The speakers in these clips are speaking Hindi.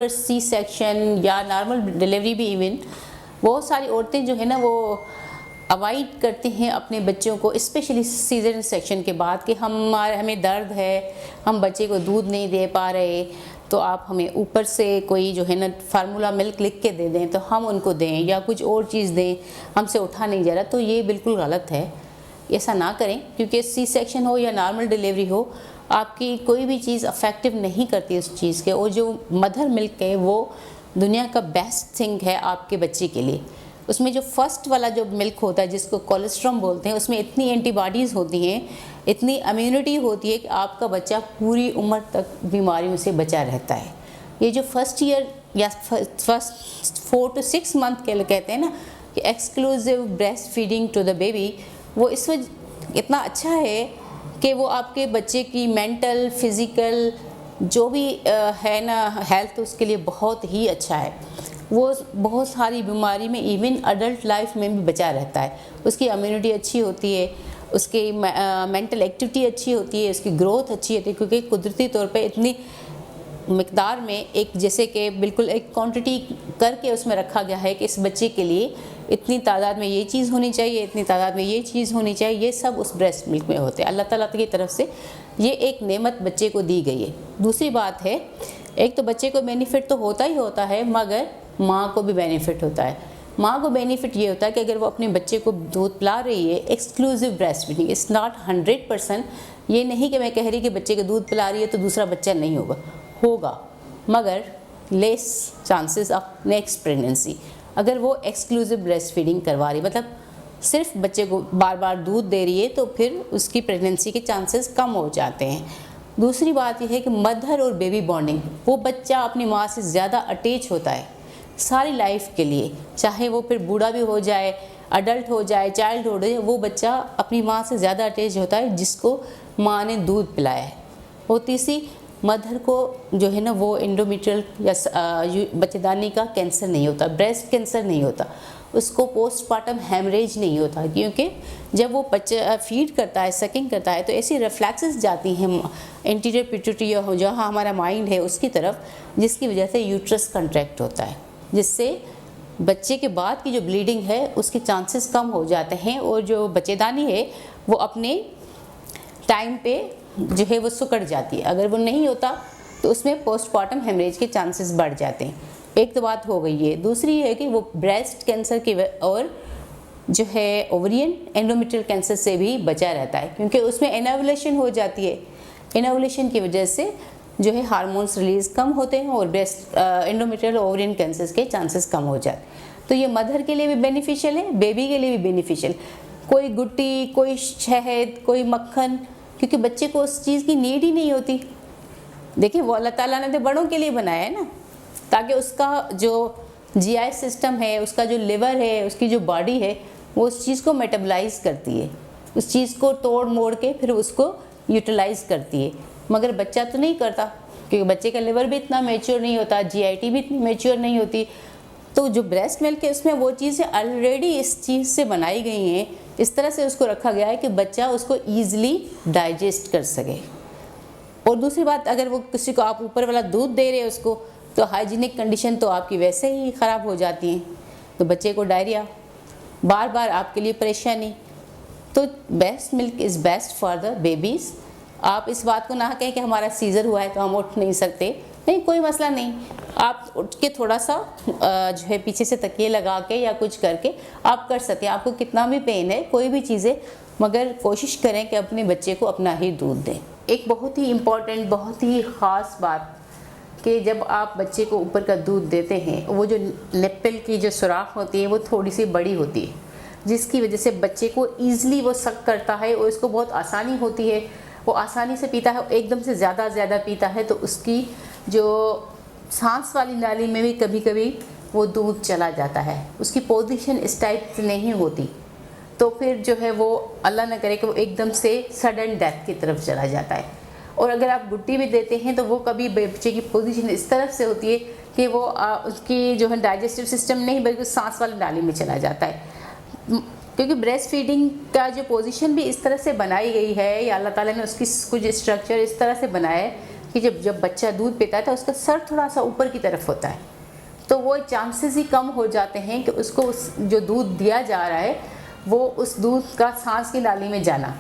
सी सेक्शन या नॉर्मल डिलीवरी भी इवन बहुत सारी औरतें जो है ना वो अवॉइड करती हैं अपने बच्चों को, स्पेशली सीजर सेक्शन के बाद कि हमें दर्द है, हम बच्चे को दूध नहीं दे पा रहे, तो आप हमें ऊपर से कोई जो है ना फार्मूला मिल्क लिख के दे दें तो हम उनको दें या कुछ और चीज़ दें, हमसे उठा नहीं जा रहा। तो ये बिल्कुल गलत है, ऐसा ना करें, क्योंकि सी सेक्शन हो या नॉर्मल डिलीवरी हो, आपकी कोई भी चीज़ अफेक्टिव नहीं करती उस चीज़ के। और जो मदर मिल्क है वो दुनिया का बेस्ट थिंग है आपके बच्चे के लिए। उसमें जो फर्स्ट वाला जो मिल्क होता है जिसको कोलेस्ट्रॉम बोलते हैं, उसमें इतनी एंटीबॉडीज़ होती हैं, इतनी इम्यूनिटी होती है कि आपका बच्चा पूरी उम्र तक बीमारियों से बचा रहता है। ये जो फर्स्ट ईयर या फर्स्ट 4 to 6 मंथ के लिए कहते हैं ना कि exclusive breast feeding to the baby, वो इस वजह इतना अच्छा है कि वो आपके बच्चे की मेंटल फिज़िकल जो भी है ना हेल्थ, उसके लिए बहुत ही अच्छा है। वो बहुत सारी बीमारी में इवन अडल्ट लाइफ में भी बचा रहता है। उसकी इम्यूनिटी अच्छी होती है, उसकी मेंटल एक्टिविटी अच्छी होती है, उसकी ग्रोथ अच्छी होती है, क्योंकि कुदरती तौर पे इतनी मिकदार में एक जैसे कि बिल्कुल एक क्वांटिटी करके उसमें रखा गया है कि इस बच्चे के लिए इतनी तादाद में ये चीज़ होनी चाहिए, इतनी तादाद में ये चीज़ होनी चाहिए। ये सब उस ब्रेस्ट मिल्क में होते हैं। अल्लाह ताला की तरफ से ये एक नेमत बच्चे को दी गई है। दूसरी बात है, एक तो बच्चे को बेनिफिट तो होता ही होता है, मगर माँ को भी बेनिफिट होता है। माँ को बेनिफिट ये होता है कि अगर वो अपने बच्चे को दूध पिला रही है, exclusive breast feeding, it's not 100%। ये नहीं कि मैं कह रही कि बच्चे को दूध पिला रही है तो दूसरा बच्चा नहीं होगा, मगर less chances of next pregnancy. अगर वो एक्सक्लूसिव ब्रेस्ट फीडिंग करवा रही, मतलब सिर्फ बच्चे को बार बार दूध दे रही है, तो फिर उसकी प्रेगनेंसी के चांसेस कम हो जाते हैं। दूसरी बात यह है कि मदर और बेबी बॉन्डिंग, वो बच्चा अपनी माँ से ज़्यादा अटैच होता है सारी लाइफ के लिए, चाहे वो फिर बूढ़ा भी हो जाए, अडल्ट हो जाए, चाइल्ड हो जाए, वो बच्चा अपनी माँ से ज़्यादा अटैच होता है जिसको माँ ने दूध पिलाया है। और तीसरी, मदर को जो है ना वो एंडोमेट्रियल या बच्चेदानी का कैंसर नहीं होता, ब्रेस्ट कैंसर नहीं होता, उसको पोस्टमार्टम हेमरेज नहीं होता, क्योंकि जब वो बच्चा फीड करता है, सकिंग करता है, तो ऐसी रिफ्लेक्सेस जाती हैं एंटीरियर पिट्यूटरी हो जहाँ हमारा माइंड है उसकी तरफ, जिसकी वजह से यूट्रस कंट्रैक्ट होता है, जिससे बच्चे के बाद की जो ब्लीडिंग है उसके चांसेस कम हो जाते हैं। और जो बच्चेदानी है वो अपने टाइम पे जो है वो सिकुड़ जाती है। अगर वो नहीं होता तो उसमें पोस्टमार्टम हेमरेज के चांसेस बढ़ जाते हैं। एक तो बात हो गई है। दूसरी है कि वो ब्रेस्ट कैंसर की और जो है ओवरियन एंडोमेट्रियल कैंसर से भी बचा रहता है, क्योंकि उसमें एनोवुलेशन हो जाती है। एनोवुलेशन की वजह से जो है हार्मोन्स रिलीज कम होते हैं और ब्रेस्ट एंडोमेट्रियल ओवरियन कैंसर के चांसेस कम हो जाते हैं। तो ये मदर के लिए भी बेनिफिशियल है, बेबी के लिए भी बेनिफिशियल। कोई गुट्टी, कोई शहद, कोई मक्खन, क्योंकि बच्चे को उस चीज़ की नीड ही नहीं होती। देखिए वो अल्लाह ताला ने तो बड़ों के लिए बनाया है ना, ताकि उसका जो जीआई सिस्टम है, उसका जो लिवर है, उसकी जो बॉडी है, वो उस चीज़ को मेटाबलाइज करती है, उस चीज़ को तोड़ मोड़ के फिर उसको यूटिलाइज करती है। मगर बच्चा तो नहीं करता, क्योंकि बच्चे का लिवर भी इतना मैच्योर नहीं होता, जीआईटी भी इतनी मैच्योर नहीं होती। तो जो ब्रेस्ट मिल्क है उसमें वो चीज़ें ऑलरेडी इस चीज़ से बनाई गई हैं, इस तरह से उसको रखा गया है कि बच्चा उसको ईजिली डाइजेस्ट कर सके। और दूसरी बात, अगर वो किसी को आप ऊपर वाला दूध दे रहे हैं उसको, तो हाइजीनिक कंडीशन तो आपकी वैसे ही ख़राब हो जाती हैं, तो बच्चे को डायरिया, बार बार आपके लिए परेशानी। तो best milk is best for the babies. आप इस बात को ना कहें कि हमारा सीज़र हुआ है तो हम उठ नहीं सकते, नहीं, कोई मसला नहीं। आप उठ के थोड़ा सा जो है पीछे से तकिए लगा के या कुछ करके आप कर सकते हैं। आपको कितना भी पेन है, कोई भी चीज़ें, मगर कोशिश करें कि अपने बच्चे को अपना ही दूध दें। एक बहुत ही इम्पॉर्टेंट, बहुत ही ख़ास बात कि जब आप बच्चे को ऊपर का दूध देते हैं, वो जो निप्पल की जो सुराख होती है वो थोड़ी सी बड़ी होती है, जिसकी वजह से बच्चे को ईज़िली वो सक करता है और इसको बहुत आसानी होती है, वो आसानी से पीता है, एकदम से ज़्यादा पीता है, तो उसकी जो सांस वाली नाली में भी कभी कभी वो दूध चला जाता है, उसकी पोजीशन इस टाइप से नहीं होती, तो फिर जो है वो अल्लाह न करे कि वो एकदम से सडन डेथ की तरफ चला जाता है। और अगर आप गुट्टी भी देते हैं तो वो कभी बच्चे की पोजीशन इस तरफ से होती है कि वो उसकी जो है डाइजेस्टिव सिस्टम नहीं बल्कि सांस वाली नाली में चला जाता है, क्योंकि ब्रेस्ट फीडिंग का जो पोजीशन भी इस तरह से बनाई गई है, या अल्लाह ताला ने उसकी कुछ स्ट्रक्चर इस तरह से बनाया है कि जब जब बच्चा दूध पीता है तो उसका सर थोड़ा सा ऊपर की तरफ होता है, तो वो चांसेस ही कम हो जाते हैं कि उसको उस जो दूध दिया जा रहा है वो उस दूध का सांस की नाली में जाना,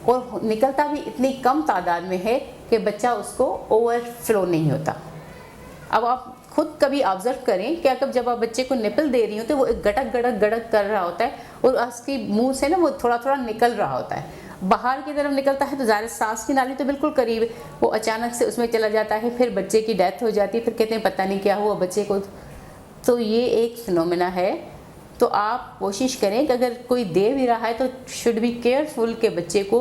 और निकलता भी इतनी कम तादाद में है कि बच्चा उसको ओवरफ्लो नहीं होता। अब आप खुद कभी ऑब्जर्व करें कि अगर जब आप बच्चे को निपल दे रही हो तो वो एक गड़क गड़क गड़क कर रहा होता है और उसकी मुंह से ना वो थोड़ा थोड़ा निकल रहा होता है, बाहर की तरफ निकलता है तो ज़ाहिर सांस की नाली तो बिल्कुल करीब है, वो अचानक से उसमें चला जाता है, फिर बच्चे की डेथ हो जाती है, फिर कहते हैं पता नहीं क्या हुआ बच्चे को। तो ये एक फिनोमेना है। तो आप कोशिश करें कि अगर कोई दे भी रहा है तो शुड बी केयरफुल के बच्चे को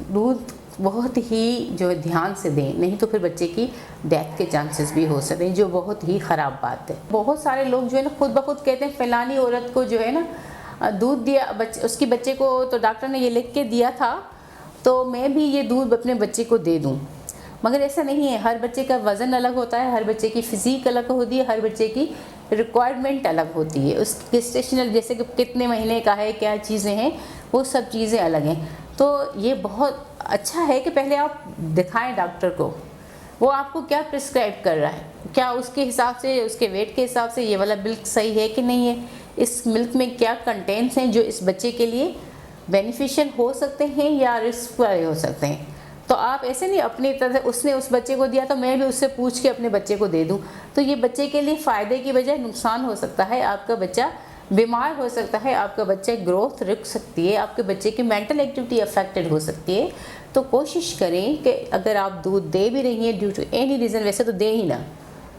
दूध बहुत ही जो है ध्यान से दें, नहीं तो फिर बच्चे की डेथ के चांसेस भी हो सकते हैं, जो बहुत ही ख़राब बात है। बहुत सारे लोग जो है ना खुद ब खुद कहते हैं फलानी औरत को जो है ना दूध दिया उसकी बच्चे को, तो डॉक्टर ने ये लिख के दिया था तो मैं भी ये दूध अपने बच्चे को दे दूँ, मगर ऐसा नहीं है। हर बच्चे का वज़न अलग होता है, हर बच्चे की फ़िज़ीक अलग होती है, हर बच्चे की रिक्वायरमेंट अलग होती है, उसकी गेस्टेशनल जैसे कि कितने महीने का है, क्या चीज़ें हैं, वो सब चीज़ें अलग हैं। तो ये बहुत अच्छा है कि पहले आप दिखाएं डॉक्टर को, वो आपको क्या प्रिस्क्राइब कर रहा है, क्या उसके हिसाब से, उसके वेट के हिसाब से ये वाला मिल्क सही है कि नहीं है, इस मिल्क में क्या कंटेंट्स हैं जो इस बच्चे के लिए बेनिफिशियल हो सकते हैं या रिस्क वाले हो सकते हैं। तो आप ऐसे नहीं अपनी तरह से उसने उस बच्चे को दिया तो मैं भी उससे पूछ के अपने बच्चे को दे दूं, तो ये बच्चे के लिए फ़ायदे की बजाय नुकसान हो सकता है। आपका बच्चा बीमार हो सकता है, आपका बच्चे ग्रोथ रुक सकती है, आपके बच्चे की मेंटल एक्टिविटी अफेक्टेड हो सकती है। तो कोशिश करें कि अगर आप दूध दे भी रही हैं ड्यू टू एनी रीज़न, वैसे तो दे ही ना,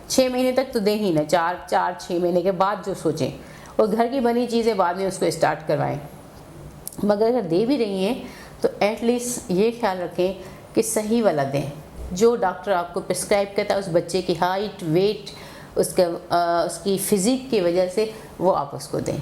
6 महीने तक तो दे ही ना, 4-6 महीने के बाद जो सोचें, और घर की बनी चीज़ें बाद में उसको स्टार्ट करवाएं। मगर अगर दे भी रही हैं तो एटलीस्ट ये ख्याल रखें कि सही वाला दें, जो डॉक्टर आपको प्रिस्क्राइब करता है उस बच्चे की हाइट, वेट, उसकी फ़िज़ीक की वजह से वो आप उसको दें।